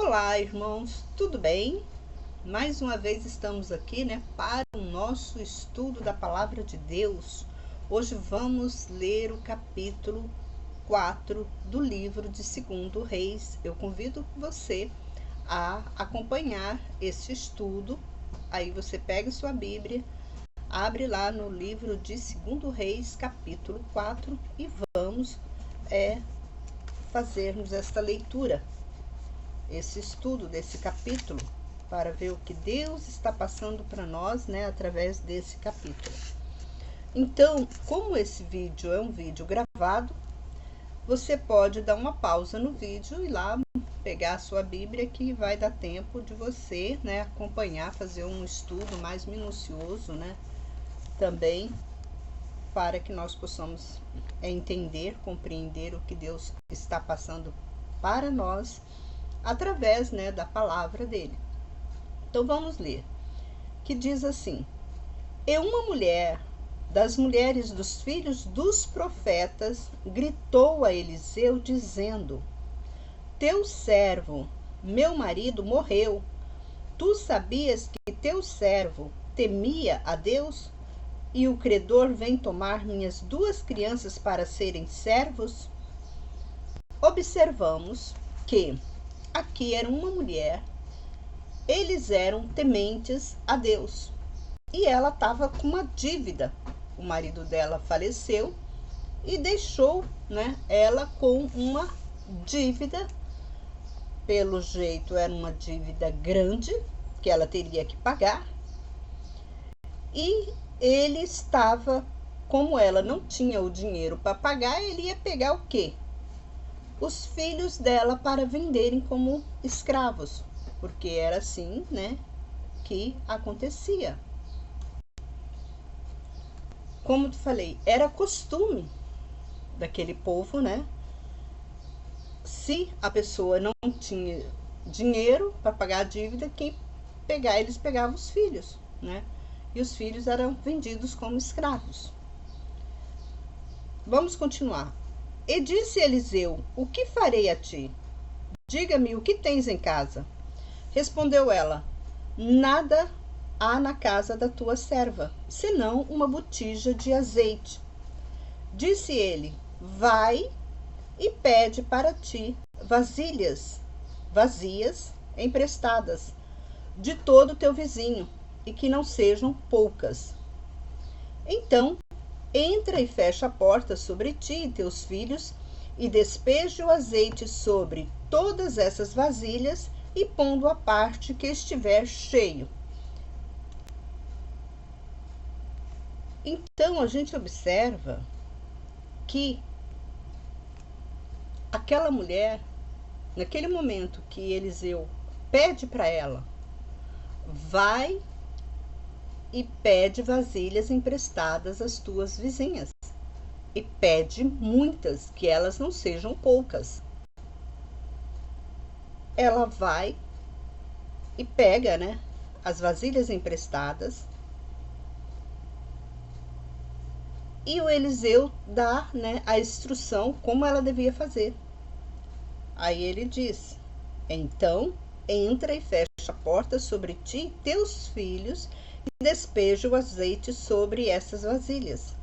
Olá, irmãos, tudo bem? Mais uma vez estamos aqui, para o nosso estudo da Palavra de Deus. Hoje vamos ler o capítulo 4 do livro de 2 Reis. Eu convido você a acompanhar esse estudo. Aí você pega sua Bíblia, abre lá no livro de 2 Reis, capítulo 4, e vamos fazermos esta leitura, esse estudo desse capítulo, para ver o que Deus está passando para nós, através desse capítulo. Então, como esse vídeo é um vídeo gravado, você pode dar uma pausa no vídeo e ir lá pegar a sua Bíblia, que vai dar tempo de você, acompanhar, fazer um estudo mais minucioso, também, para que nós possamos entender, compreender o que Deus está passando para nós, através da palavra dele. Então vamos ler, que diz assim: E uma mulher das mulheres dos filhos dos profetas gritou a Eliseu, dizendo: Teu servo, meu marido, morreu. Tu sabias que teu servo temia a Deus? E o credor vem tomar minhas 2 crianças para serem servos? Observamos que aqui era uma mulher, eles eram tementes a Deus, e ela estava com uma dívida. O marido dela faleceu e deixou, ela com uma dívida. Pelo jeito era uma dívida grande que ela teria que pagar, e ele estava, como ela não tinha o dinheiro para pagar, ele ia pegar o quê? Os filhos dela para venderem como escravos, porque era assim, que acontecia. Como eu falei, era costume daquele povo, Se a pessoa não tinha dinheiro para pagar a dívida, eles pegavam os filhos, E os filhos eram vendidos como escravos. Vamos continuar. E disse Eliseu: O que farei a ti? Diga-me o que tens em casa. Respondeu ela: Nada há na casa da tua serva, senão uma botija de azeite. Disse ele: Vai e pede para ti vasilhas vazias emprestadas de todo teu vizinho, e que não sejam poucas. Então, entra e fecha a porta sobre ti e teus filhos, e despeje o azeite sobre todas essas vasilhas, e pondo à parte que estiver cheio. Então a gente observa que aquela mulher, naquele momento que Eliseu pede para ela, vai e pede vasilhas emprestadas às tuas vizinhas, e pede muitas, que elas não sejam poucas. Ela vai e pega, as vasilhas emprestadas, e o Eliseu dá, a instrução como ela devia fazer. Aí ele diz: Então, entra e fecha a porta sobre ti e teus filhos, e despeja o azeite sobre essas vasilhas,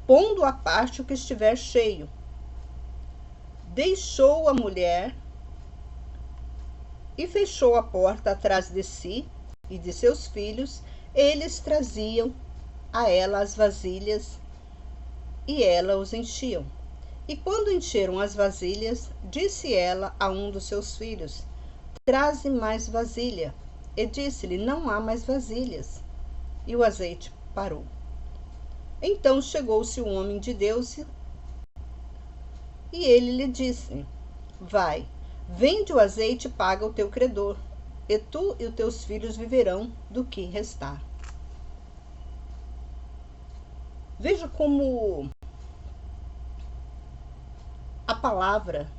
pondo à parte o que estiver cheio. Deixou a mulher e fechou a porta atrás de si e de seus filhos. Eles traziam a ela as vasilhas, e ela os enchiam. E quando encheram as vasilhas, disse ela a um dos seus filhos: Traze mais vasilha. E disse-lhe: Não há mais vasilhas. E o azeite parou. Então chegou-se o homem de Deus, e ele lhe disse: Vai, vende o azeite e paga o teu credor, e tu e os teus filhos viverão do que restar. Veja como a palavra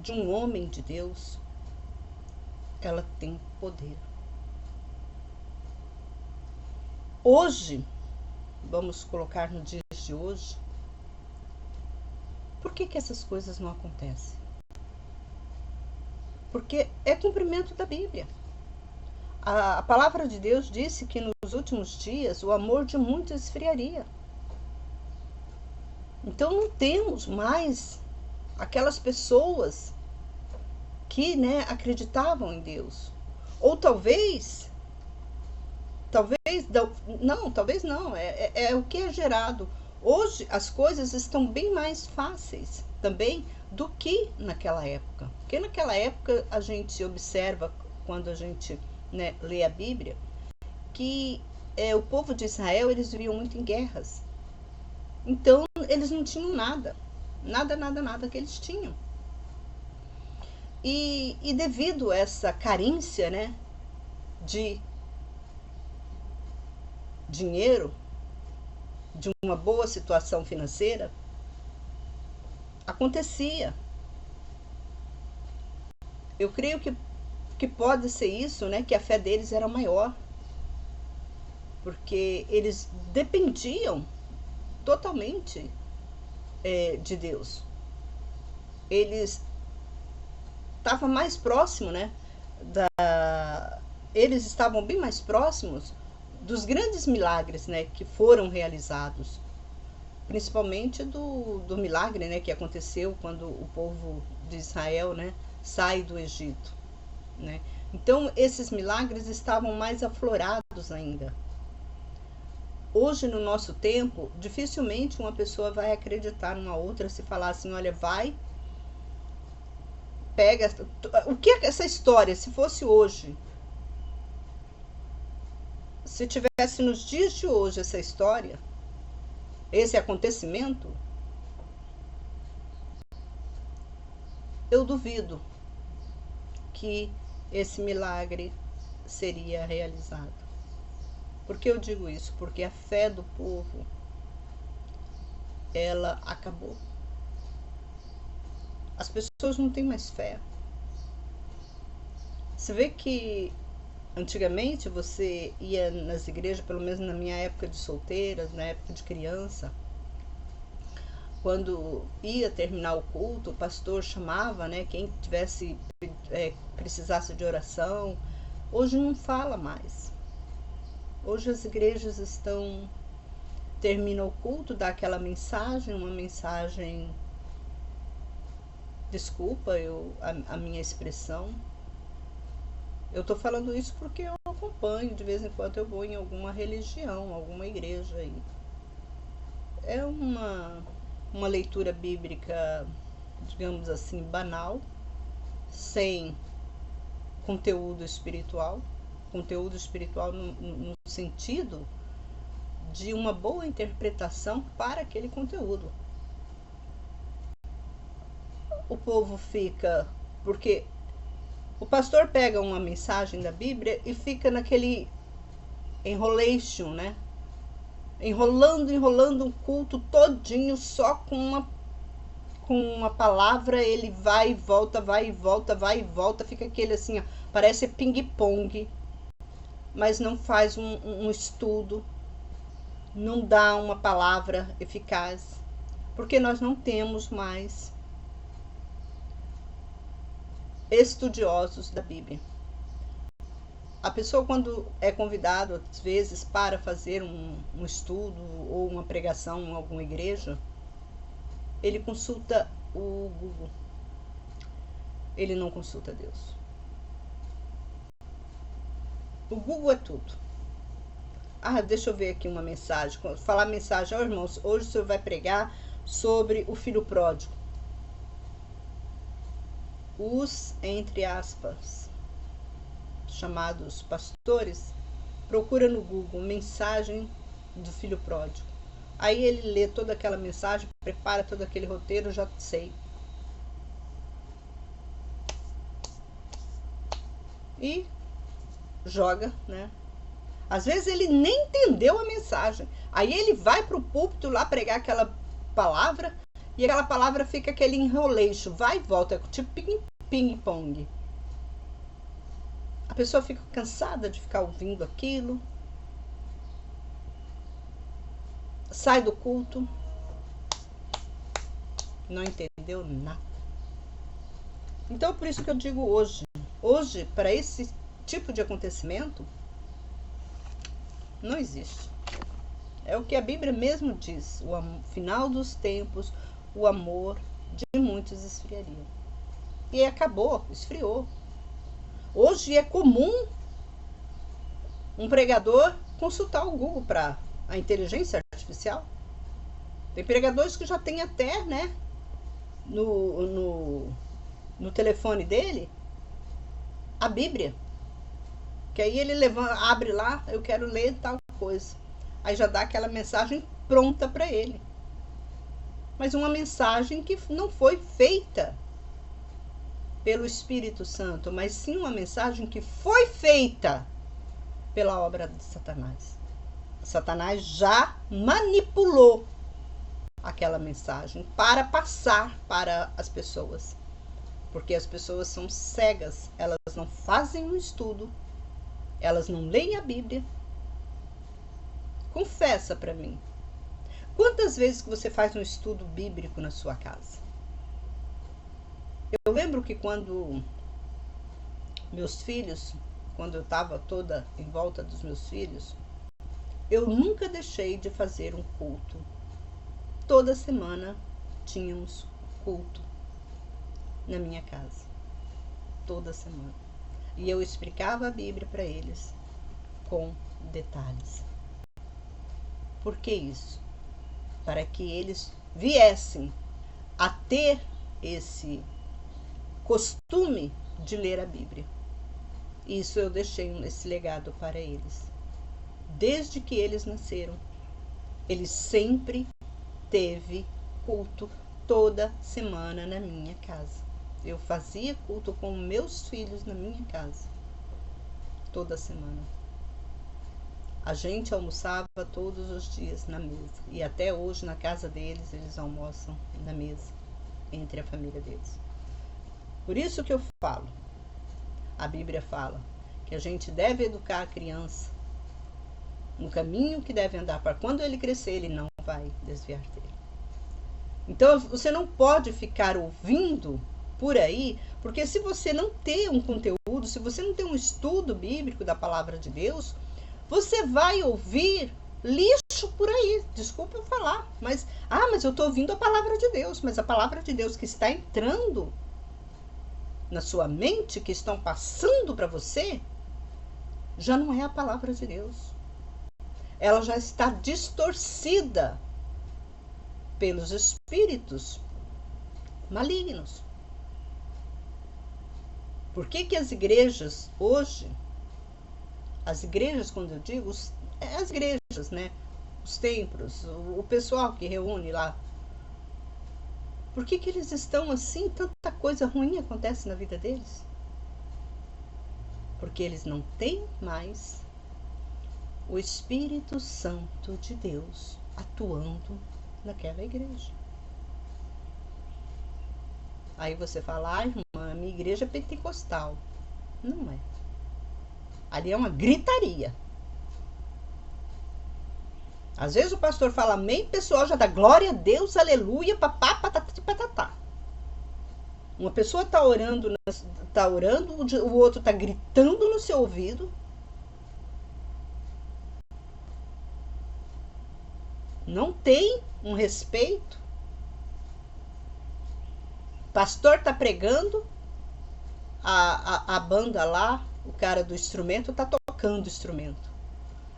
de um homem de Deus, ela tem poder. Hoje, vamos colocar no dia de hoje, por que essas coisas não acontecem? porque é cumprimento da Bíblia. A palavra de Deus disse que nos últimos dias o amor de muitos esfriaria. Então não temos mais aquelas pessoas que, né, acreditavam em Deus. Ou talvez não, é o que é gerado. Hoje as coisas estão bem mais fáceis também do que naquela época. Porque naquela época a gente observa, quando a gente, né, lê a Bíblia, que o povo de Israel, eles viviam muito em guerras. Então eles não tinham nada que eles tinham. E devido a essa carência, né, de dinheiro, de uma boa situação financeira, acontecia. Eu creio que pode ser isso, né, que a fé deles era maior, porque eles dependiam totalmente de Deus. Eles estavam mais próximos, né, eles estavam bem mais próximos dos grandes milagres, né, que foram realizados, principalmente do milagre, né, que aconteceu quando o povo de Israel, né, sai do Egito, né? Então esses milagres estavam mais aflorados ainda. Hoje, no nosso tempo, dificilmente uma pessoa vai acreditar numa outra se falar assim, olha, vai, pega, o que é essa história, se fosse hoje, se tivesse nos dias de hoje essa história, esse acontecimento, eu duvido que esse milagre seria realizado. Por que eu digo isso? Porque a fé do povo, ela acabou. As pessoas não têm mais fé. Você vê que antigamente você ia nas igrejas, pelo menos na minha época de solteiras, na época de criança, quando ia terminar o culto, o pastor chamava, né, quem tivesse precisasse de oração. Hoje não fala mais. Hoje as igrejas termina o culto, dá aquela mensagem, uma mensagem, desculpa a minha expressão. Eu estou falando isso porque eu acompanho, de vez em quando eu vou em alguma religião, alguma igreja aí. É uma leitura bíblica, digamos assim, banal, sem conteúdo espiritual no sentido de uma boa interpretação para aquele conteúdo. O povo fica, porque o pastor pega uma mensagem da Bíblia e fica naquele enrolation, né? Enrolando um culto todinho só com uma palavra, ele vai e volta, fica aquele assim, ó, parece ping-pong, mas não faz um estudo, não dá uma palavra eficaz, porque nós não temos mais estudiosos da Bíblia. A pessoa, quando é convidado, às vezes, para fazer um estudo ou uma pregação em alguma igreja, ele consulta o Google. Ele não consulta Deus. O Google é tudo. Deixa eu ver aqui uma mensagem. Falar mensagem, irmãos, hoje o senhor vai pregar sobre o filho pródigo. Os, entre aspas, chamados pastores, procura no Google mensagem do filho pródigo. Aí ele lê toda aquela mensagem, prepara todo aquele roteiro, já sei. E joga, né? Às vezes ele nem entendeu a mensagem. Aí ele vai pro púlpito lá pregar aquela palavra e aquela palavra fica aquele enroleixo, vai e volta, tipo ping-pong. A pessoa fica cansada de ficar ouvindo aquilo, sai do culto, não entendeu nada. Então, por isso que eu digo hoje, para esse tipo de acontecimento, não existe. É o que a Bíblia mesmo diz, o final dos tempos, o amor de muitos esfriaria. E acabou, esfriou. Hoje é comum um pregador consultar o Google para a inteligência artificial. Tem pregadores que já tem até, né, no telefone dele, a Bíblia. Que aí ele abre lá, eu quero ler tal coisa. Aí já dá aquela mensagem pronta para ele. Mas uma mensagem que não foi feita pelo Espírito Santo, mas sim uma mensagem que foi feita pela obra de Satanás. Satanás já manipulou aquela mensagem para passar para as pessoas. Porque as pessoas são cegas, elas não fazem um estudo, elas não leem a Bíblia. Confessa para mim, quantas vezes que você faz um estudo bíblico na sua casa? Eu lembro que quando meus filhos, quando eu estava toda em volta dos meus filhos, eu nunca deixei de fazer um culto. Toda semana tínhamos culto na minha casa. Toda semana. E eu explicava a Bíblia para eles com detalhes. Por que isso? Para que eles viessem a ter esse costume de ler a Bíblia. Isso eu deixei esse legado para eles. Desde que eles nasceram, eles sempre teve culto toda semana na minha casa. Eu fazia culto com meus filhos na minha casa toda semana. A gente almoçava todos os dias na mesa. E até hoje, na casa deles, eles almoçam na mesa, entre a família deles. Por isso que eu falo, a Bíblia fala, que a gente deve educar a criança no caminho que deve andar, para quando ele crescer, ele não vai desviar dele. Então, você não pode ficar ouvindo por aí, porque se você não tem um conteúdo, se você não tem um estudo bíblico da palavra de Deus, você vai ouvir lixo por aí, desculpa eu falar, mas eu estou ouvindo a palavra de Deus, mas a palavra de Deus que está entrando na sua mente, que estão passando para você, já não é a palavra de Deus. Ela já está distorcida pelos espíritos malignos. Por que as igrejas hoje, as igrejas, quando eu digo, as igrejas, né? Os templos, o pessoal que reúne lá, por que eles estão assim? Tanta coisa ruim acontece na vida deles. Porque eles não têm mais o Espírito Santo de Deus atuando naquela igreja. Aí você fala, irmã, a minha igreja é pentecostal. Não é. Ali é uma gritaria. Às vezes o pastor fala amém, o pessoal já dá glória a Deus, aleluia, papá, patati, patatá. Uma pessoa está orando, o outro está gritando no seu ouvido. Não tem um respeito. O pastor está pregando, a banda lá, o cara do instrumento está tocando o instrumento.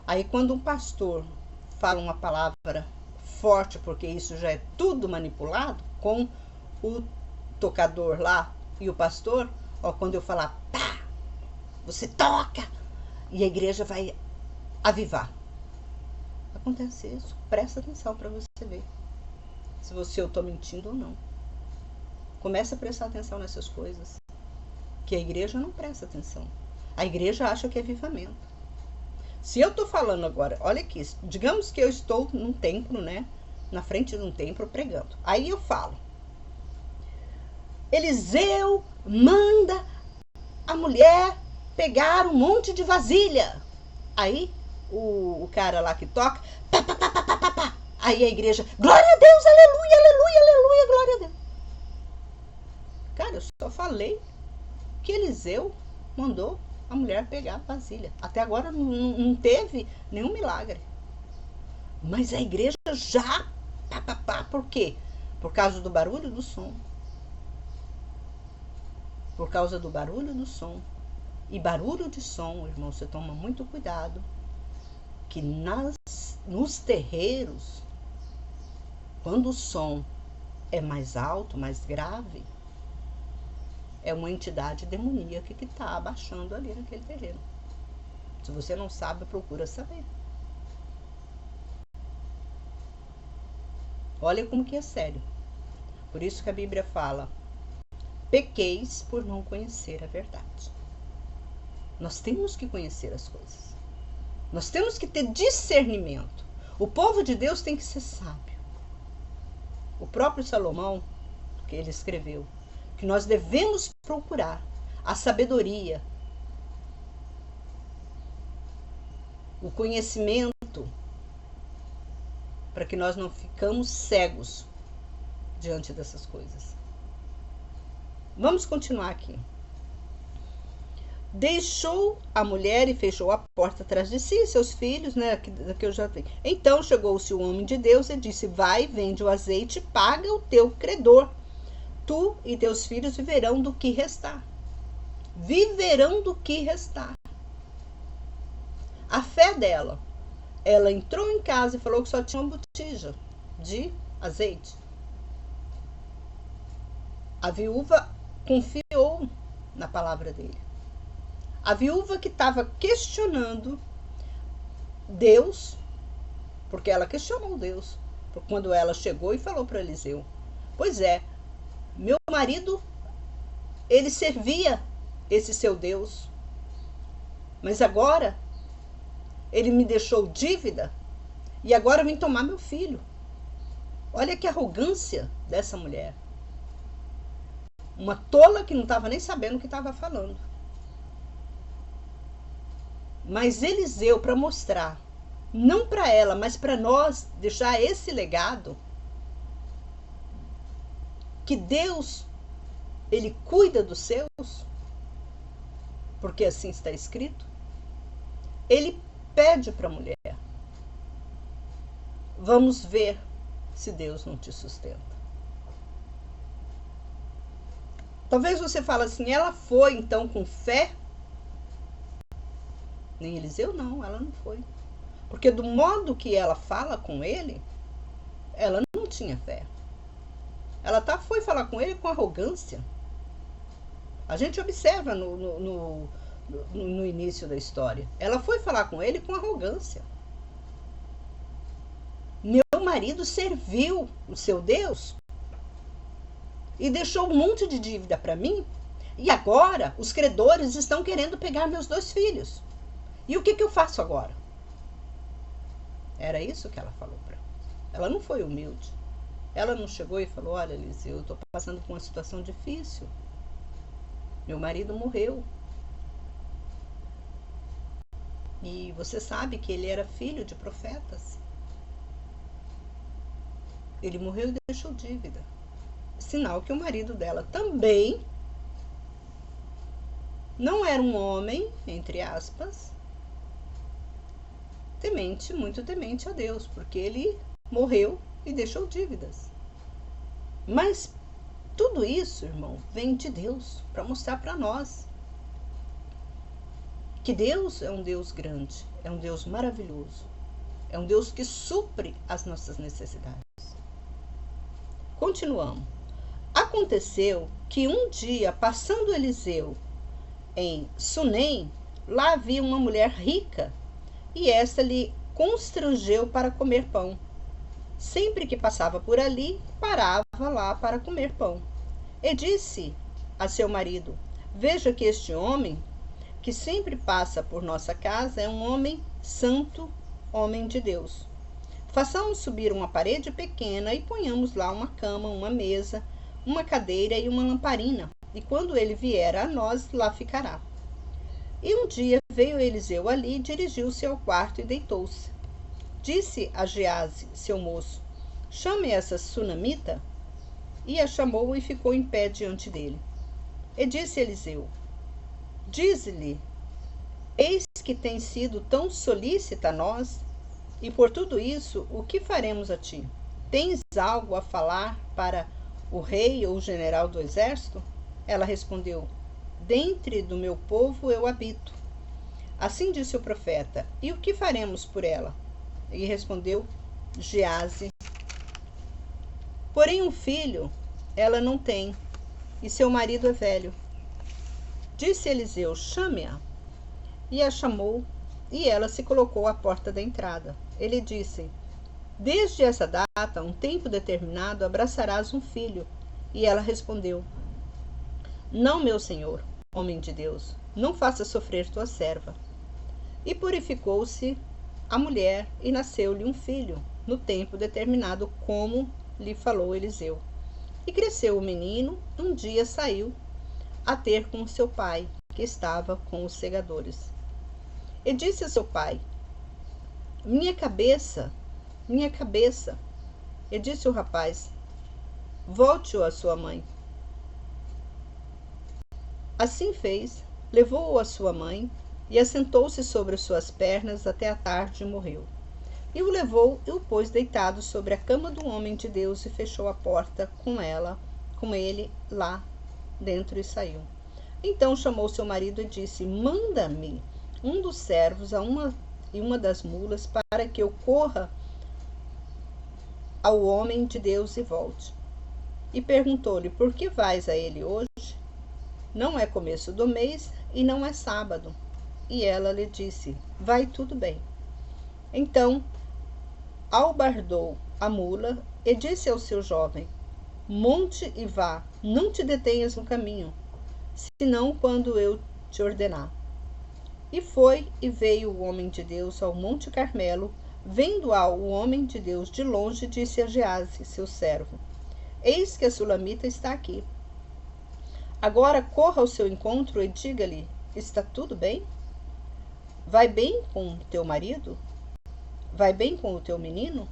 Aí quando um pastor fala uma palavra forte, porque isso já é tudo manipulado, com o tocador lá e o pastor, quando eu falar pá, você toca, e a igreja vai avivar. Acontece isso. Presta atenção para você ver se eu estou mentindo ou não. Começa a prestar atenção nessas coisas, que a igreja não presta atenção. A igreja acha que é avivamento. Se eu estou falando agora, olha aqui, digamos que eu estou num templo, né? Na frente de um templo pregando. Aí eu falo, Eliseu manda a mulher pegar um monte de vasilha. Aí o cara lá que toca, pá, pá, pá, pá, pá, pá, pá. Aí a igreja, glória a Deus, aleluia, aleluia, aleluia, glória a Deus. Cara, eu só falei que Eliseu mandou a mulher pegar a vasilha. Até agora não teve nenhum milagre. Mas a igreja já, por quê? Por causa do barulho do som. Por causa do barulho do som. E barulho de som, irmão, você toma muito cuidado, que nos terreiros, quando o som é mais alto, mais grave, é uma entidade demoníaca que está abaixando ali naquele terreiro. Se você não sabe, procura saber. Olha como que é sério. Por isso que a Bíblia fala: pequeis por não conhecer a verdade. Nós temos que conhecer as coisas. Nós temos que ter discernimento. O povo de Deus tem que ser sábio. O próprio Salomão, que ele escreveu, que nós devemos procurar a sabedoria, o conhecimento, para que nós não ficamos cegos diante dessas coisas. Vamos continuar aqui. Deixou a mulher e fechou a porta atrás de si e seus filhos, né? Que eu já tenho. Então chegou-se o homem de Deus e disse: vai, vende o azeite, paga o teu credor. Tu e teus filhos viverão do que restar. Viverão do que restar. A fé dela. Ela entrou em casa e falou que só tinha uma botija de azeite. A viúva confiou na palavra dele. A viúva que estava questionando Deus, porque ela questionou Deus, quando ela chegou e falou para Eliseu: pois é, meu marido, ele servia esse seu Deus, mas agora ele me deixou dívida e agora vem tomar meu filho. Olha que arrogância dessa mulher. Uma tola que não estava nem sabendo o que estava falando. Mas Eliseu, para mostrar, não para ela, mas para nós, deixar esse legado, que Deus, ele cuida dos seus, porque assim está escrito, ele pede para a mulher: vamos ver se Deus não te sustenta. Talvez você fale assim: ela foi então com fé? Nem Eliseu não, ela não foi. Porque do modo que ela fala com ele, ela não tinha fé. Ela foi falar com ele com arrogância. A gente observa no início da história. Ela foi falar com ele com arrogância. Meu marido serviu o seu Deus e deixou um monte de dívida para mim, e agora os credores estão querendo pegar meus 2 filhos. E o que eu faço agora? Era isso que ela falou para ela. Ela não foi humilde. Ela não chegou e falou: olha, Eliseu, eu estou passando por uma situação difícil. Meu marido morreu. E você sabe que ele era filho de profetas. Ele morreu e deixou dívida. Sinal que o marido dela também não era um homem, entre aspas, temente, muito temente a Deus, porque ele morreu e deixou dívidas. Mas tudo isso, irmão, vem de Deus para mostrar para nós que Deus é um Deus grande, é um Deus maravilhoso, é um Deus que supre as nossas necessidades. Continuamos. Aconteceu que um dia, passando Eliseu em Sunem, lá havia uma mulher rica, e esta lhe constrangeu para comer pão. Sempre que passava por ali, parava lá para comer pão. E disse a seu marido: veja que este homem, que sempre passa por nossa casa, é um homem santo, homem de Deus. Façamos subir uma parede pequena e ponhamos lá uma cama, uma mesa, uma cadeira e uma lamparina, e quando ele vier a nós, lá ficará. E um dia veio Eliseu ali, dirigiu-se ao quarto e deitou-se. Disse a Geazi, seu moço: chame essa sunamita. E a chamou e ficou em pé diante dele. E disse Eliseu: Diz-lhe, eis que tem sido tão solícita a nós, e por tudo isso, o que faremos a ti? Tens algo a falar para o rei ou o general do exército? Ela respondeu: Dentre do meu povo eu habito. Assim disse o profeta: E o que faremos por ela? E respondeu Geazi: Porém um filho ela não tem, e seu marido é velho. Disse Eliseu: Chame-a. E a chamou, e ela se colocou à porta da entrada. Ele disse: Desde essa data, um tempo determinado, abraçarás um filho. E ela respondeu: Não, meu senhor, homem de Deus, não faça sofrer tua serva. E purificou-se a mulher, e nasceu-lhe um filho, no tempo determinado, como lhe falou Eliseu. E cresceu o menino, um dia saiu a ter com seu pai, que estava com os segadores. E disse a seu pai: Minha cabeça, minha cabeça. E disse o rapaz: Volte-o à sua mãe. Assim fez, levou-o à sua mãe, e assentou-se sobre suas pernas até a tarde e morreu. E o levou e o pôs deitado sobre a cama do homem de Deus, e fechou a porta com ele lá dentro, e saiu. Então chamou seu marido e disse: Manda-me um dos servos e uma das mulas, para que eu corra ao homem de Deus e volte. E perguntou-lhe: Por que vais a ele hoje? Não é começo do mês e não é sábado. E ela lhe disse: Vai tudo bem. Então albardou a mula e disse ao seu jovem: Monte e vá, não te detenhas no caminho, senão quando eu te ordenar. E foi e veio o homem de Deus ao Monte Carmelo. Vendo-a o homem de Deus de longe, disse a Geazi, seu servo: Eis que a sulamita está aqui. Agora corra ao seu encontro e diga-lhe: Está tudo bem? Vai bem com teu marido? Vai bem com o teu menino?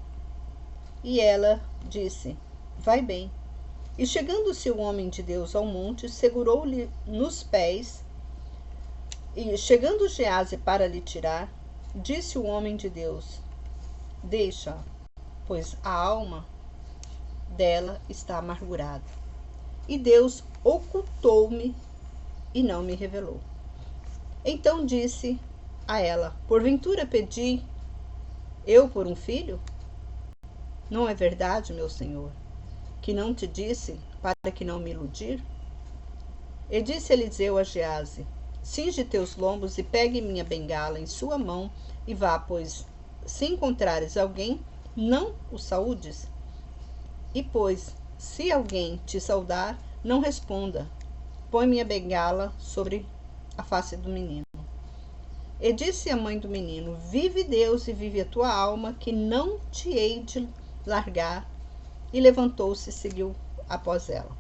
E ela disse: Vai bem. E chegando-se o homem de Deus ao monte, segurou-lhe nos pés. E chegando Geazi para lhe tirar, disse o homem de Deus: Deixa, pois a alma dela está amargurada. E Deus ocultou-me e não me revelou. Então disse a ela: Porventura pedi eu por um filho? Não é verdade, meu senhor, que não te disse para que não me iludir? E disse Eliseu a Geazi: Cinge teus lombos e pegue minha bengala em sua mão e vá, pois, se encontrares alguém, não o saúdes. E, pois, se alguém te saudar, não responda. Põe minha bengala sobre a face do menino. E disse a mãe do menino: Vive Deus e vive a tua alma, que não te hei de largar. E levantou-se e seguiu após ela.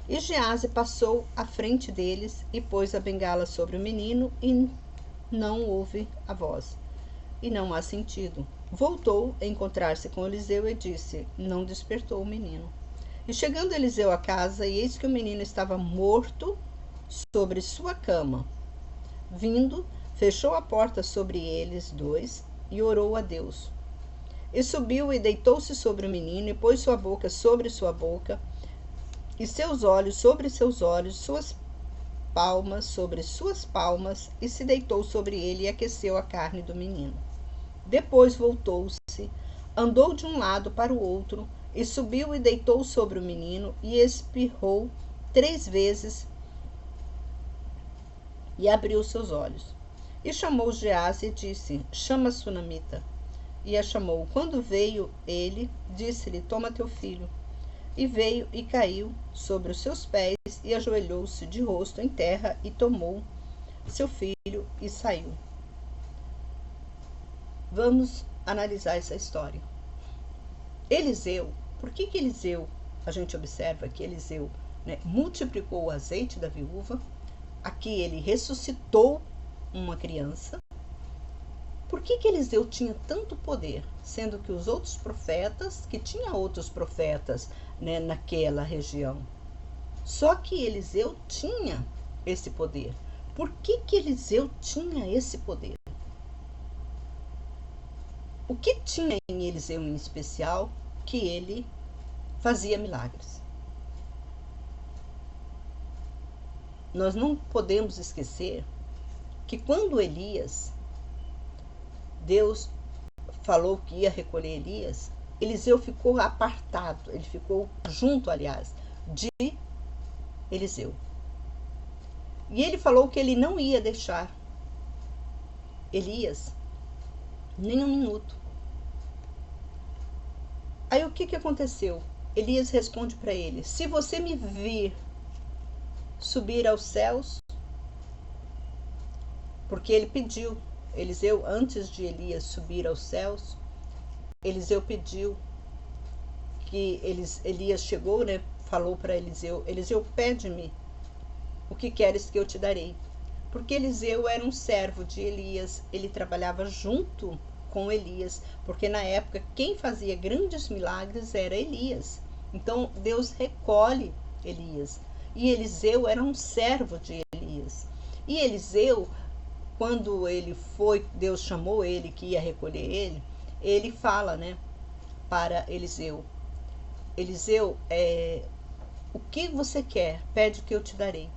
E Geazi passou à frente deles e pôs a bengala sobre o menino, e não ouve a voz, e não há sentido. Voltou a encontrar-se com Eliseu e disse: Não despertou o menino. E chegando Eliseu à casa, e eis que o menino estava morto sobre sua cama. Vindo, fechou a porta sobre eles dois e orou a Deus. E subiu e deitou-se sobre o menino, e pôs sua boca sobre sua boca, e seus olhos sobre seus olhos, suas palmas sobre suas palmas, e se deitou sobre ele e aqueceu a carne do menino. Depois voltou-se, andou de um lado para o outro, e subiu e deitou sobre o menino, e espirrou 3 vezes, e abriu seus olhos. E chamou Geazi e disse: Chama a sunamita. E a chamou. Quando veio ele, disse-lhe: Toma teu filho. E veio e caiu sobre os seus pés, e ajoelhou-se de rosto em terra, e tomou seu filho e saiu. Vamos analisar essa história. Eliseu, por que Eliseu, a gente observa que Eliseu, multiplicou o azeite da viúva, aqui ele ressuscitou uma criança. Por que Eliseu tinha tanto poder, sendo que os outros profetas, que tinha outros profetas né, naquela região. Só que Eliseu tinha esse poder. Por que que Eliseu tinha esse poder? O que tinha em Eliseu em especial que ele fazia milagres? Nós não podemos esquecer que quando Elias, Deus falou que ia recolher Elias, Eliseu ficou apartado, ele ficou junto, aliás, de Eliseu. E ele falou que ele não ia deixar Elias nem um minuto. Aí o que aconteceu? Elias responde para ele: se você me vir subir aos céus, porque ele pediu, Eliseu, antes de Elias subir aos céus, Eliseu pediu que Elias chegou, né, falou para Eliseu: Eliseu, pede-me o que queres que eu te darei. Porque Eliseu era um servo de Elias, ele trabalhava junto com Elias, porque na época quem fazia grandes milagres era Elias. Então Deus recolhe Elias. E Eliseu era um servo de Elias. E Eliseu, quando ele foi, Deus chamou ele, que ia recolher ele fala, né, para Eliseu: Eliseu, o que você quer? Pede que eu te darei.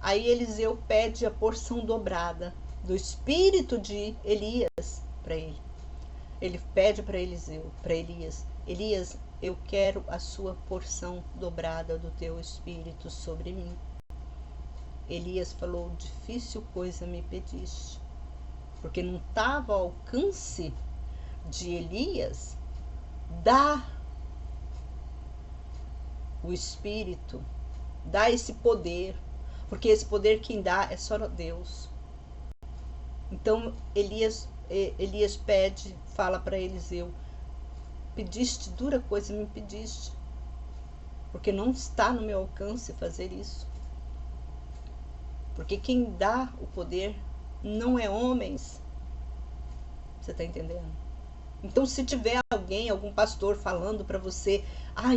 Aí Eliseu pede a porção dobrada do espírito de Elias para ele. Ele pede para Elias: Elias, eu quero a sua porção dobrada do teu espírito sobre mim. Elias falou: difícil coisa me pediste, porque não estava ao alcance de Elias dar o espírito, dar esse poder, porque esse poder quem dá é só Deus. Então Elias pede, fala para Eliseu: pediste dura coisa, me pediste, porque não está no meu alcance fazer isso. Porque quem dá o poder não é homens. Você está entendendo? Então, se tiver algum pastor falando para você: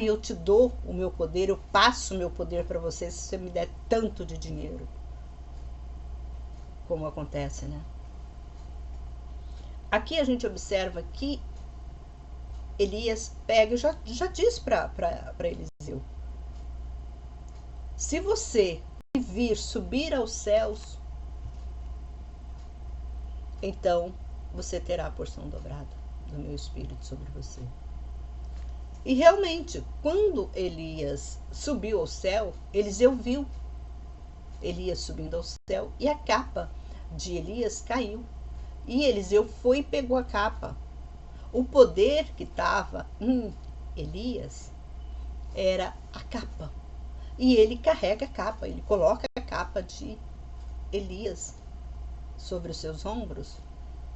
eu te dou o meu poder, eu passo o meu poder para você se você me der tanto de dinheiro. Como acontece, né? Aqui a gente observa que Elias pega e já diz para Eliseu: se você vir subir aos céus, então você terá a porção dobrada do meu espírito sobre você. E realmente, quando Elias subiu ao céu, Eliseu viu Elias subindo ao céu e a capa de Elias caiu. E Eliseu foi e pegou a capa. O poder que estava em Elias era a capa. E ele carrega a capa, ele coloca a capa de Elias sobre os seus ombros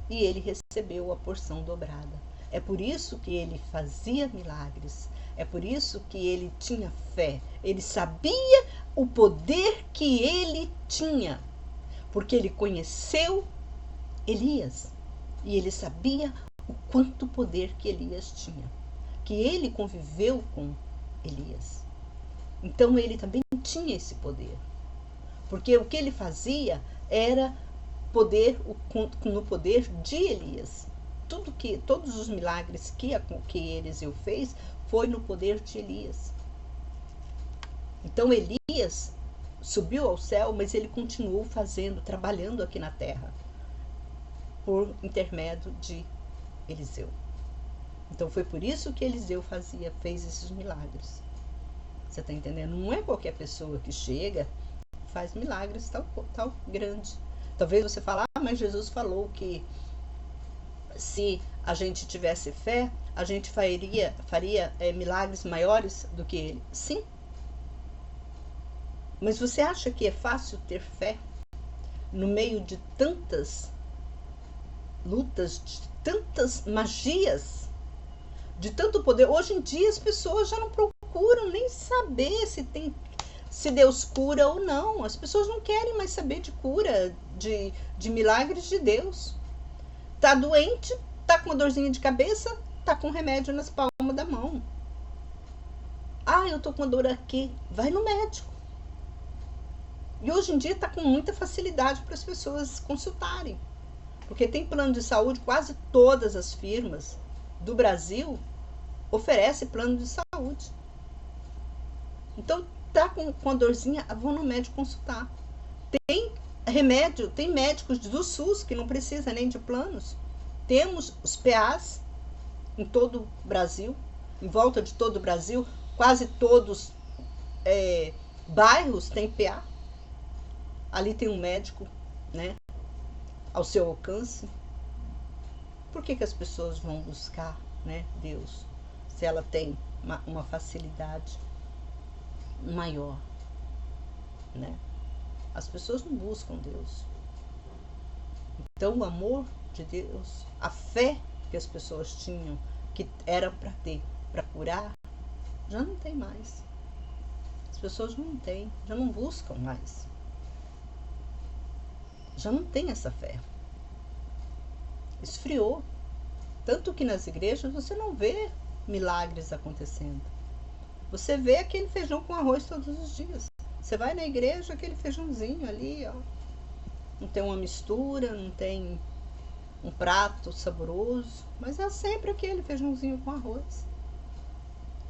e ele recebeu a porção dobrada. É por isso que ele fazia milagres, é por isso que ele tinha fé. Ele sabia o poder que ele tinha, porque ele conheceu Elias e ele sabia o quanto poder que Elias tinha, que ele conviveu com Elias. Então ele também tinha esse poder, porque o que ele fazia era no poder de Elias. Todos os milagres que Eliseu fez foi no poder de Elias. Então Elias subiu ao céu, mas ele continuou trabalhando aqui na terra, por intermédio de Eliseu. Então foi por isso que Eliseu fez esses milagres. Você está entendendo? Não é qualquer pessoa que chega, faz milagres tal grande. Talvez você fale: mas Jesus falou que se a gente tivesse fé, a gente faria milagres maiores do que ele. Sim. Mas você acha que é fácil ter fé no meio de tantas lutas, de tantas magias, de tanto poder? Hoje em dia as pessoas já não procuram nem saber se Deus cura ou não. As pessoas não querem mais saber de cura, de milagres de Deus. Tá doente, tá com uma dorzinha de cabeça, tá com remédio nas palmas da mão. eu tô com dor aqui. Vai no médico. E hoje em dia está com muita facilidade para as pessoas consultarem. Porque tem plano de saúde, quase todas as firmas do Brasil oferecem plano de saúde. Então, tá com a dorzinha, vão no médico consultar. Tem remédio, tem médicos do SUS que não precisa nem de planos. Temos os PAs em todo o Brasil, em volta de todo o Brasil, quase todos bairros têm PA. Ali tem um médico, né, ao seu alcance. Por que as pessoas vão buscar, né, Deus, se ela tem uma facilidade maior, né? As pessoas não buscam Deus. Então o amor de Deus, a fé que as pessoas tinham, que era para ter, para curar, já não tem mais. As pessoas não têm, já não buscam mais. Já não tem essa fé. Esfriou. Tanto que nas igrejas você não vê milagres acontecendo. Você vê aquele feijão com arroz todos os dias. Você vai na igreja, aquele feijãozinho ali, ó. Não tem uma mistura, não tem um prato saboroso, mas é sempre aquele feijãozinho com arroz.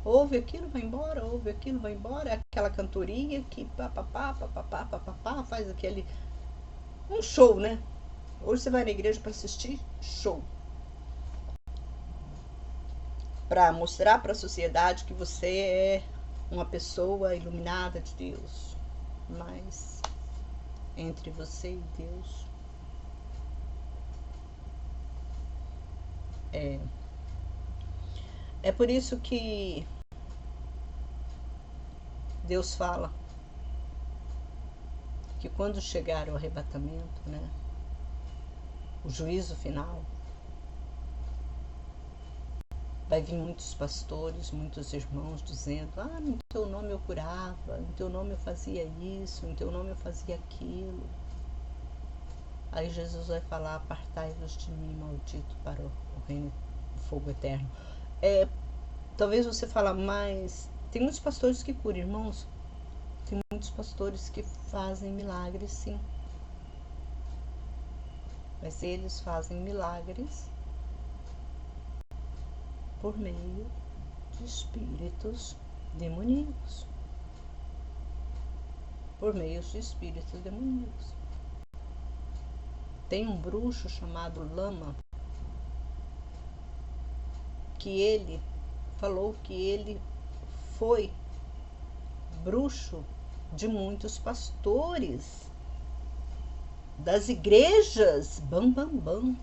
Ouve aquilo, vai embora, ouve aquilo, vai embora. É aquela cantoria que papapá, papapá, papapá, faz aquele... um show, né? Hoje você vai na igreja para assistir show. Para mostrar para a sociedade que você é uma pessoa iluminada de Deus. Mas entre você e Deus é por isso que Deus fala que quando chegar o arrebatamento, né, o juízo final, vai vir muitos pastores, muitos irmãos dizendo: ah, em teu nome eu curava, em teu nome eu fazia isso, em teu nome eu fazia aquilo. Aí Jesus vai falar: apartai-vos de mim, maldito, para o reino do fogo eterno. Talvez você fale, mas tem muitos pastores que curam, irmãos. Tem muitos pastores que fazem milagres, sim. Mas eles fazem milagres por meio de espíritos demoníacos. Por meio de espíritos demoníacos. Tem um bruxo chamado Lama, que ele falou que ele foi bruxo de muitos pastores das igrejas bam.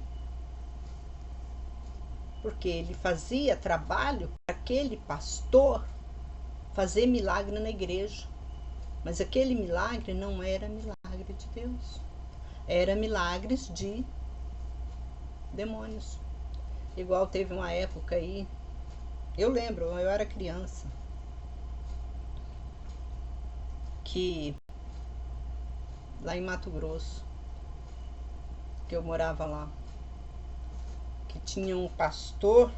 Porque ele fazia trabalho para aquele pastor fazer milagre na igreja. Mas aquele milagre não era milagre de Deus. Era milagres de demônios. Igual teve uma época aí, eu lembro, eu era criança, que lá em Mato Grosso, que eu morava lá, que tinha um pastor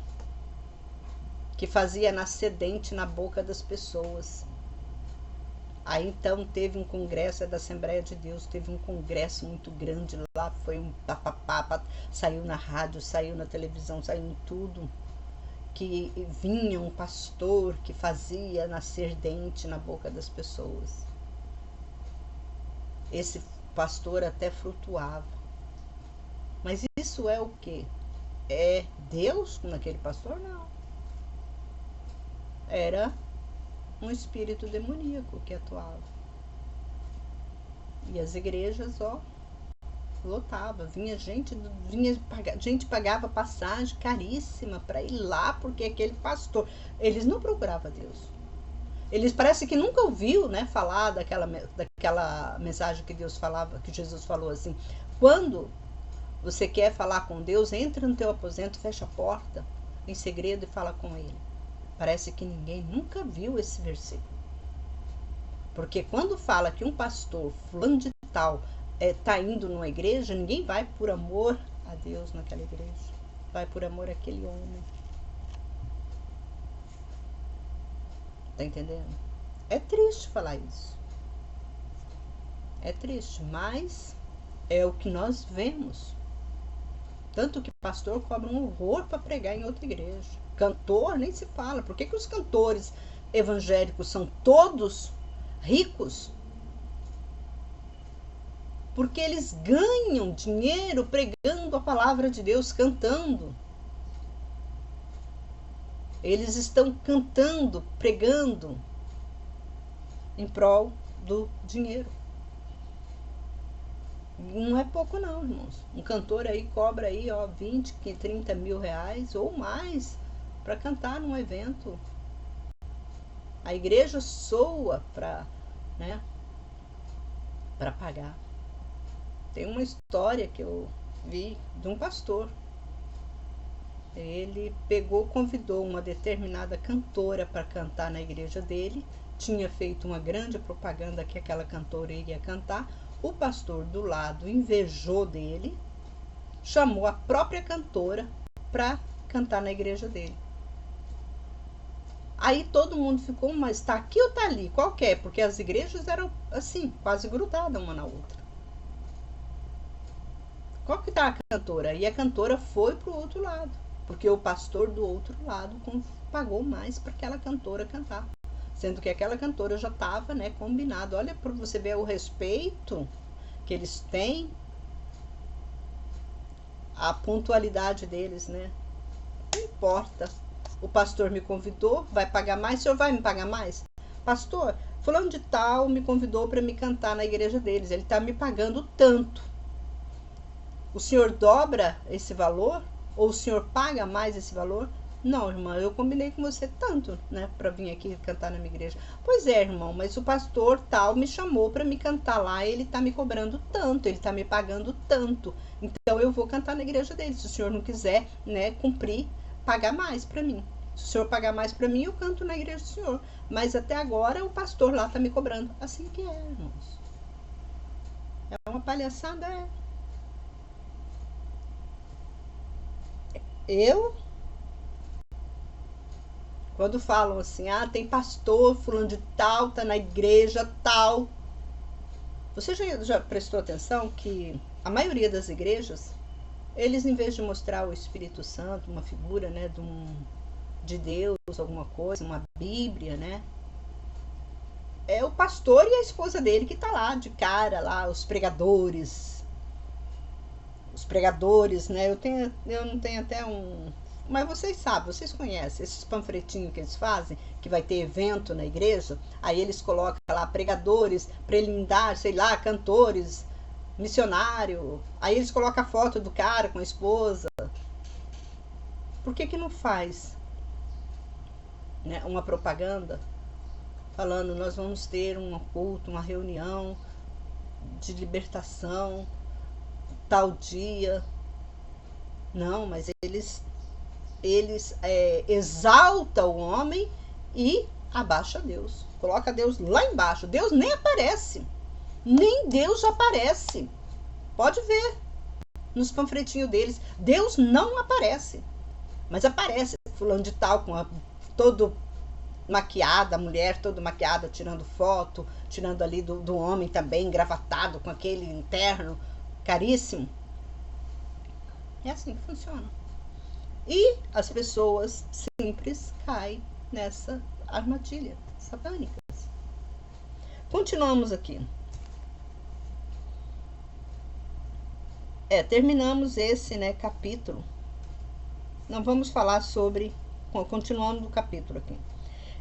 que fazia nascer dente na boca das pessoas. Aí então teve um congresso da Assembleia de Deus, teve um congresso muito grande lá, foi um papapá, saiu na rádio, saiu na televisão, saiu em tudo, que vinha um pastor que fazia nascer dente na boca das pessoas. Esse pastor até flutuava. Mas isso é o quê? É Deus naquele pastor? Não. Era um espírito demoníaco que atuava. E as igrejas, ó, lotava. Vinha gente pagava passagem caríssima para ir lá, porque aquele pastor, eles não procuravam Deus. Eles parece que nunca ouviu, né, falar daquela mensagem que Deus falava, que Jesus falou assim: quando você quer falar com Deus, entra no teu aposento, fecha a porta em segredo e fala com Ele. Parece que ninguém nunca viu esse versículo. Porque quando fala que um pastor fulano de tal está indo numa igreja, ninguém vai por amor a Deus naquela igreja. Vai por amor àquele homem. Tá entendendo? É triste falar isso. É triste, mas é o que nós vemos. Tanto que pastor cobra um horror para pregar em outra igreja. Cantor nem se fala. Por que os cantores evangélicos são todos ricos? Porque eles ganham dinheiro pregando a palavra de Deus, cantando. Eles estão cantando, pregando em prol do dinheiro. Não é pouco não, irmãos. Um cantor aí cobra aí, 20, 30 mil reais ou mais para cantar num evento. A igreja soa para pagar. Tem uma história que eu vi de um pastor. Ele convidou uma determinada cantora para cantar na igreja dele. Tinha feito uma grande propaganda que aquela cantora iria cantar. O pastor do lado invejou dele, chamou a própria cantora para cantar na igreja dele. Aí todo mundo ficou, mas tá aqui ou tá ali? Qual que é? Porque as igrejas eram assim, quase grudadas uma na outra. Qual que tá a cantora? E a cantora foi pro outro lado, porque o pastor do outro lado pagou mais para aquela cantora cantar. Sendo que aquela cantora já estava, combinado. Olha para você ver o respeito que eles têm, a pontualidade deles, Não importa. O pastor me convidou, vai pagar mais? O senhor vai me pagar mais? Pastor, fulano de tal me convidou para me cantar na igreja deles. Ele está me pagando tanto. O senhor dobra esse valor? Ou o senhor paga mais esse valor? Não, irmã, eu combinei com você tanto, para vir aqui cantar na minha igreja. Pois é, irmão, mas o pastor tal me chamou para me cantar lá, ele tá me cobrando tanto, ele tá me pagando tanto. Então eu vou cantar na igreja dele. Se o senhor não quiser, cumprir, pagar mais para mim. Se o senhor pagar mais para mim, eu canto na igreja do senhor. Mas até agora o pastor lá tá me cobrando. Assim que é, irmãos. É uma palhaçada, Quando falam assim, tem pastor, fulano de tal, tá na igreja tal. Você já prestou atenção que a maioria das igrejas, eles em vez de mostrar o Espírito Santo, uma figura, de Deus, alguma coisa, uma Bíblia, é o pastor e a esposa dele que tá lá, de cara, lá, os pregadores. Os pregadores, eu não tenho até um... Mas vocês sabem, vocês conhecem esses panfletinhos que eles fazem, que vai ter evento na igreja, aí eles colocam lá pregadores, preliminar, sei lá, cantores, missionário, aí eles colocam a foto do cara com a esposa. Por que não faz uma propaganda falando, nós vamos ter um culto, uma reunião de libertação, tal dia? Não, mas eles exaltam o homem e abaixa Deus. Coloca Deus lá embaixo. Deus nem aparece. Nem Deus aparece. Pode ver nos panfletinhos deles. Deus não aparece. Mas aparece fulano de tal todo maquiada, a mulher toda maquiada, tirando foto, tirando ali do homem também, engravatado, com aquele interno caríssimo. É assim que funciona. E as pessoas simples caem nessa armadilha satânica. Continuamos aqui. Terminamos esse capítulo. Não vamos falar sobre... Continuando no capítulo aqui.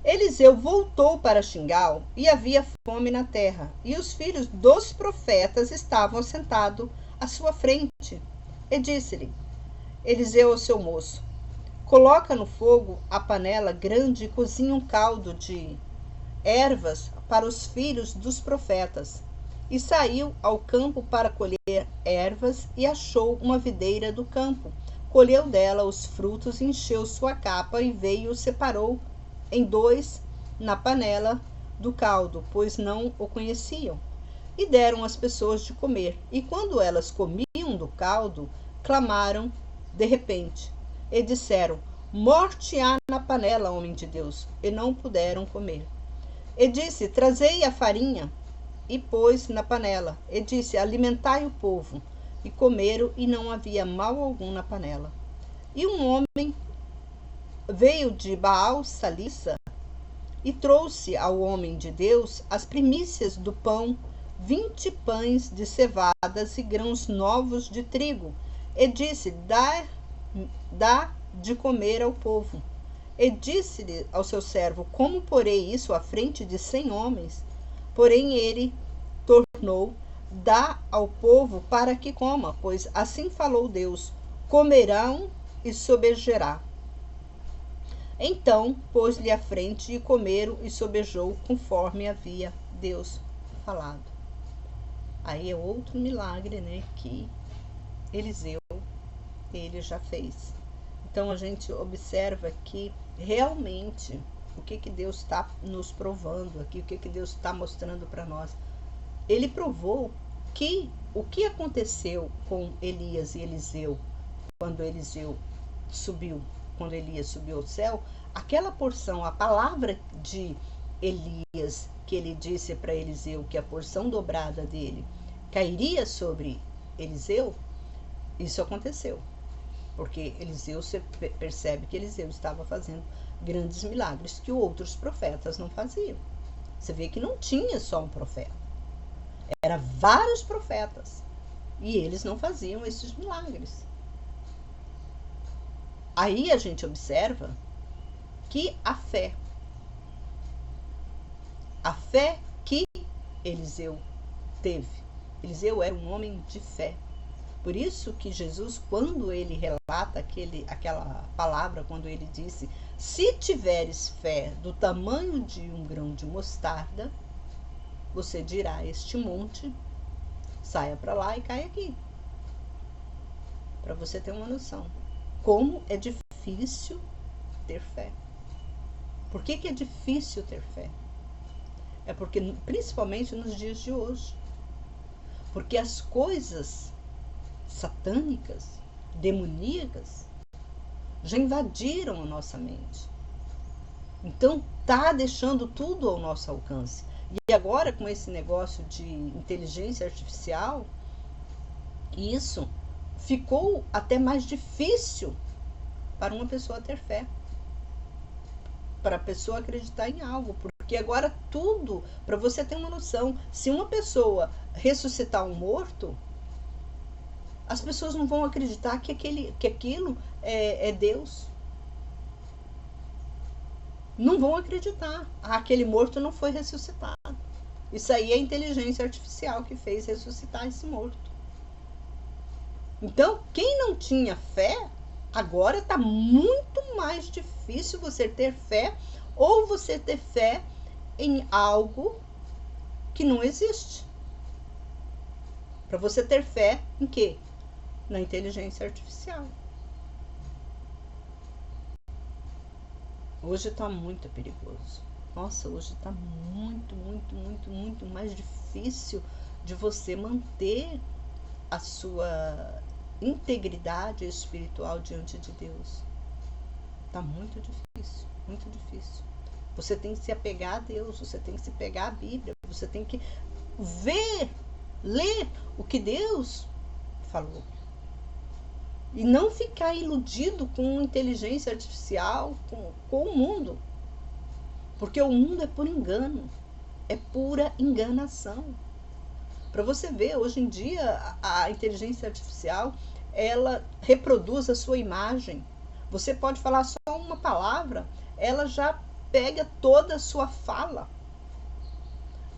Eliseu voltou para Xingal e havia fome na terra. E os filhos dos profetas estavam sentados à sua frente. E disse-lhe Eliseu ao seu moço: coloca no fogo a panela grande e cozinha um caldo de ervas para os filhos dos profetas. E saiu ao campo para colher ervas e achou uma videira do campo. Colheu dela os frutos, encheu sua capa e veio e separou em dois na panela do caldo, pois não o conheciam. E deram às pessoas de comer. E quando elas comiam do caldo, clamaram de repente e disseram: morte há na panela, homem de Deus. E não puderam comer. E disse, trazei a farinha, e pôs na panela. E disse, alimentai o povo. E comeram, e não havia mal algum na panela. E um homem veio de Baal Salissa, e trouxe ao homem de Deus as primícias do pão, 20 pães de cevadas e grãos novos de trigo. E disse, dá de comer ao povo. E disse-lhe ao seu servo, como porei isso à frente de 100 homens? Porém ele tornou, dá ao povo para que coma, pois assim falou Deus, comerão e sobejará. Então pôs-lhe à frente e comeram e sobejou conforme havia Deus falado. Aí é outro milagre, né, que Eliseu, ele já fez. Então a gente observa que realmente o que Deus está nos provando aqui, o que Deus está mostrando para nós. Ele provou que o que aconteceu com Elias e Eliseu, quando Elias subiu ao céu, aquela porção, a palavra de Elias, que ele disse para Eliseu que a porção dobrada dele cairia sobre Eliseu, isso aconteceu. Porque Eliseu, você percebe que Eliseu estava fazendo grandes milagres que outros profetas não faziam. Você vê que não tinha só um profeta. Eram vários profetas. E eles não faziam esses milagres. Aí a gente observa que a fé que Eliseu teve. Eliseu era um homem de fé. Por isso que Jesus, quando ele relata aquela palavra, quando ele disse, se tiveres fé do tamanho de um grão de mostarda, você dirá a este monte, saia para lá e cai aqui. Para você ter uma noção. Como é difícil ter fé. Por que é difícil ter fé? É porque, principalmente nos dias de hoje, porque as coisas satânicas, demoníacas, já invadiram a nossa mente. Então, tá deixando tudo ao nosso alcance. E agora, com esse negócio de inteligência artificial, isso ficou até mais difícil para uma pessoa ter fé, para a pessoa acreditar em algo, porque agora tudo, para você ter uma noção, se uma pessoa ressuscitar um morto, as pessoas não vão acreditar que aquilo é Deus. Não vão acreditar. Aquele morto não foi ressuscitado. Isso aí é a inteligência artificial que fez ressuscitar esse morto. Então, quem não tinha fé, agora está muito mais difícil você ter fé, ou você ter fé em algo que não existe. Para você ter fé em quê? Na inteligência artificial. Hoje está muito perigoso. Nossa, hoje está muito mais difícil de você manter a sua integridade espiritual diante de Deus. Está muito difícil, muito difícil. Você tem que se apegar a Deus, você tem que se pegar à Bíblia, você tem que ler o que Deus falou. E não ficar iludido com inteligência artificial, com o mundo. Porque o mundo é por engano. É pura enganação. Para você ver, hoje em dia, a inteligência artificial, ela reproduz a sua imagem. Você pode falar só uma palavra, ela já pega toda a sua fala.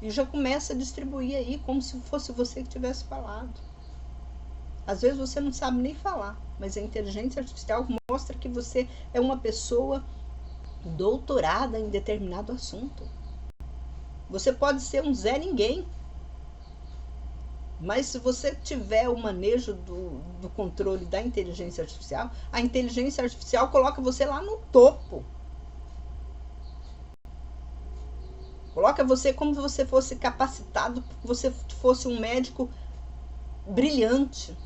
E já começa a distribuir aí, como se fosse você que tivesse falado. Às vezes você não sabe nem falar, mas a inteligência artificial mostra que você é uma pessoa doutorada em determinado assunto. Você pode ser um Zé Ninguém, mas se você tiver o manejo do controle da inteligência artificial, a inteligência artificial coloca você lá no topo. Coloca você como se você fosse capacitado, você fosse um médico brilhante.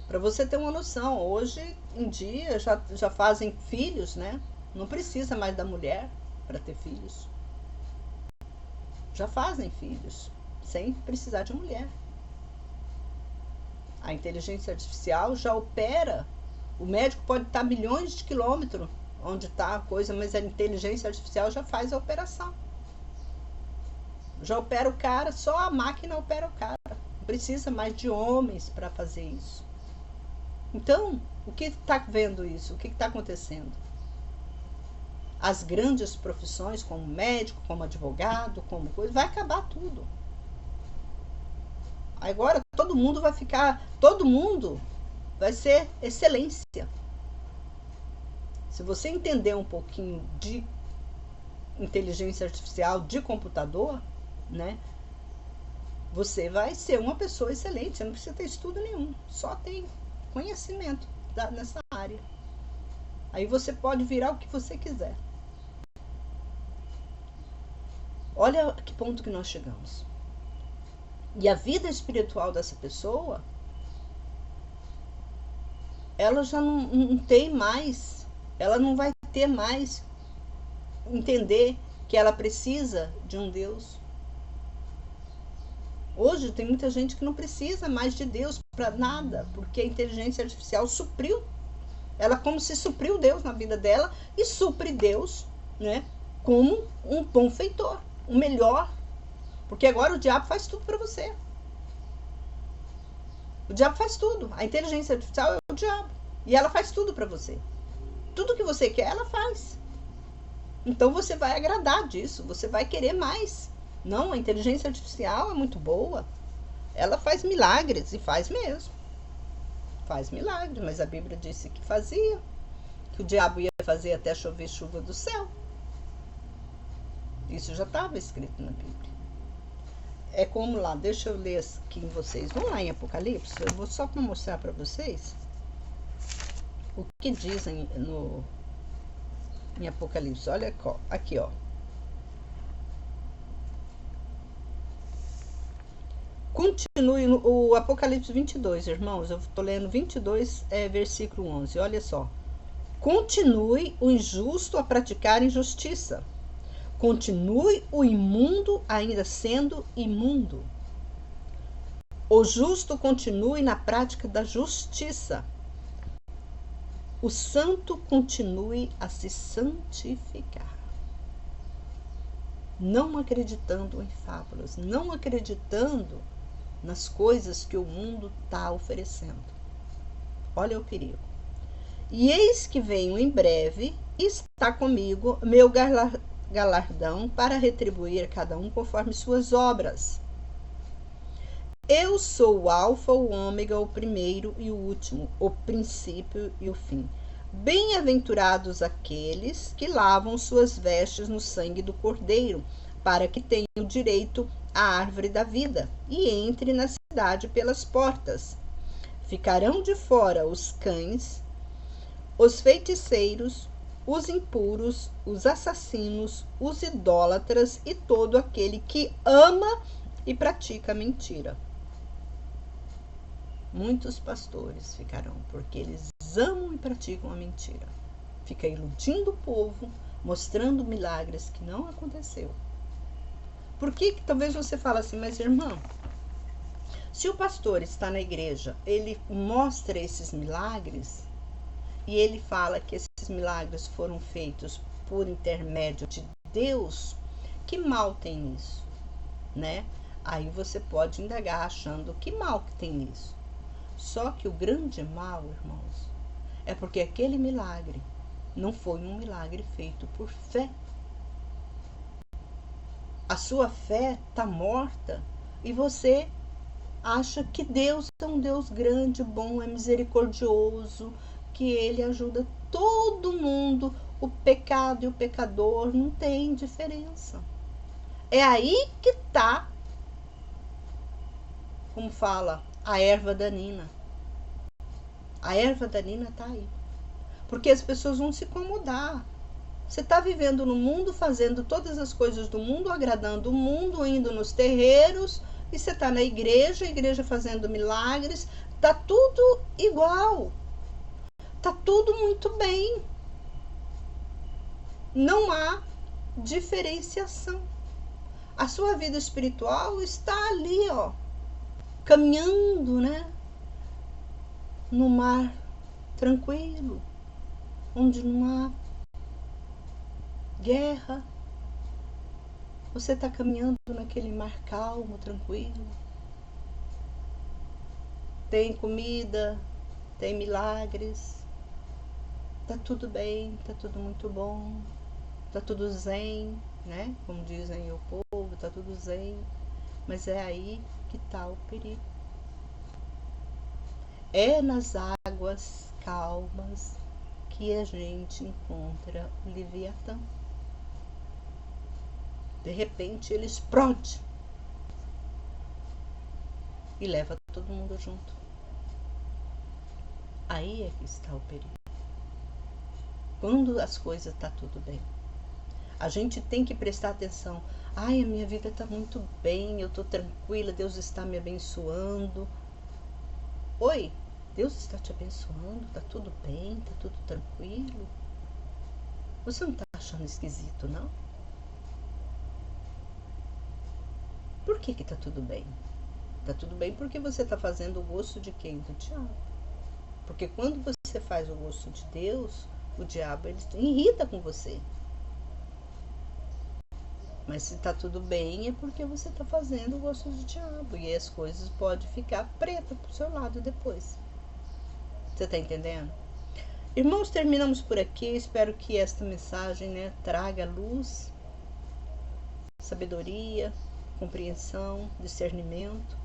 Para você ter uma noção, hoje em dia já fazem filhos, né? Não precisa mais da mulher para ter filhos. Já fazem filhos sem precisar de mulher. A inteligência artificial já opera. O médico pode estar milhões de quilômetros onde está a coisa, mas a inteligência artificial já faz a operação. Já opera o cara, só a máquina opera o cara. Não precisa mais de homens para fazer isso. Então, o que está vendo isso? O que está acontecendo? As grandes profissões, como médico, como advogado, como coisa, vai acabar tudo. Agora todo mundo vai ser excelência. Se você entender um pouquinho de inteligência artificial, de computador, né? Você vai ser uma pessoa excelente. Você não precisa ter estudo nenhum, só tem conhecimento nessa área. Aí você pode virar o que você quiser. Olha a que ponto que nós chegamos. E a vida espiritual dessa pessoa, ela já não tem mais, ela não vai ter mais entender que ela precisa de um Deus. Hoje tem muita gente que não precisa mais de Deus para nada, porque a inteligência artificial supriu, ela como se supriu Deus na vida dela e supre Deus, né, como um bom feitor, o melhor, porque agora o diabo faz tudo para você. O diabo faz tudo, a inteligência artificial é o diabo e ela faz tudo para você. Tudo que você quer, ela faz. Então você vai agradar disso, você vai querer mais. Não, a inteligência artificial é muito boa. Ela faz milagres, e faz mesmo. Faz milagres, mas a Bíblia disse que fazia. Que o diabo ia fazer até chover chuva do céu. Isso já estava escrito na Bíblia. É como lá, deixa eu ler aqui em vocês. Vamos lá em Apocalipse, eu vou só para mostrar para vocês o que dizem em Apocalipse. Olha aqui, ó. Continue o Apocalipse 22, irmãos. Eu estou lendo 22, versículo 11. Olha só. Continue o injusto a praticar injustiça. Continue o imundo ainda sendo imundo. O justo continue na prática da justiça. O santo continue a se santificar. Não acreditando em fábulas, não acreditando nas coisas que o mundo está oferecendo. Olha o perigo. E eis que venho em breve, e está comigo meu galardão para retribuir a cada um conforme suas obras. Eu sou o alfa, o ômega, o primeiro e o último, o princípio e o fim. Bem-aventurados aqueles que lavam suas vestes no sangue do Cordeiro, para que tenham direito à árvore da vida e entre na cidade pelas portas. Ficarão de fora os cães, os feiticeiros, os impuros, os assassinos, os idólatras e todo aquele que ama e pratica mentira. Muitos pastores ficarão, porque eles amam e praticam a mentira. Fica iludindo o povo, mostrando milagres que não aconteceu. Por que talvez você fale assim, mas irmão, se o pastor está na igreja, ele mostra esses milagres e ele fala que esses milagres foram feitos por intermédio de Deus, que mal tem nisso, né? Aí você pode indagar achando que mal que tem nisso. Só que o grande mal, irmãos, é porque aquele milagre não foi um milagre feito por fé. A sua fé está morta e você acha que Deus é um Deus grande, bom, é misericordioso, que Ele ajuda todo mundo. O pecado e o pecador não tem diferença. É aí que está, como fala, a erva daninha. A erva daninha está aí. Porque as pessoas vão se incomodar. Você está vivendo no mundo, fazendo todas as coisas do mundo, agradando o mundo, indo nos terreiros, e você está na igreja, a igreja fazendo milagres, Tá tudo igual. Tá tudo muito bem. Não há diferenciação. A sua vida espiritual está ali, ó, caminhando, né? No mar tranquilo, onde não há guerra. Você está caminhando naquele mar calmo, tranquilo. Tem comida, tem milagres. Tá tudo bem, tá tudo muito bom. Tá tudo zen, né? Como dizem o povo, tá tudo zen. Mas é aí que tá o perigo. É nas águas calmas que a gente encontra o Leviatã. De repente ele explode e leva todo mundo junto. Aí é que está o perigo. Quando as coisas estão tudo bem, a gente tem que prestar atenção. Ai, a minha vida está muito bem, eu estou tranquila, Deus está me abençoando. Oi, Deus está te abençoando, está tudo bem, está tudo tranquilo. Você não está achando esquisito, não? Por que está tudo bem? Está tudo bem porque você está fazendo o gosto de quem? Do diabo. Porque quando você faz o gosto de Deus, o diabo ele irrita com você. Mas se tá tudo bem é porque você tá fazendo o gosto do diabo. E as coisas podem ficar pretas pro seu lado depois. Você tá entendendo? Irmãos, terminamos por aqui. Espero que esta mensagem, né, traga luz, sabedoria, compreensão, discernimento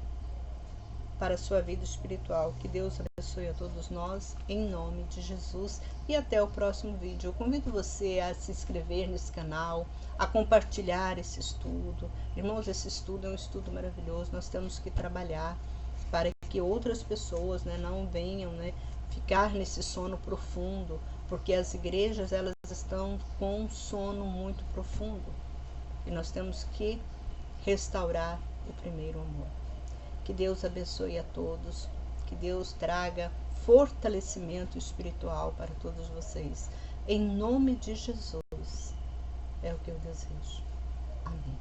para a sua vida espiritual. Que Deus abençoe a todos nós, em nome de Jesus. E até o próximo vídeo. Eu convido você a se inscrever nesse canal, a compartilhar esse estudo. Irmãos, esse estudo é um estudo maravilhoso. Nós temos que trabalhar para que outras pessoas, né, não venham, né, ficar nesse sono profundo, porque as igrejas elas estão com um sono muito profundo. E nós temos que restaurar o primeiro amor. Que Deus abençoe a todos, que Deus traga fortalecimento espiritual para todos vocês. Em nome de Jesus, é o que eu desejo. Amém.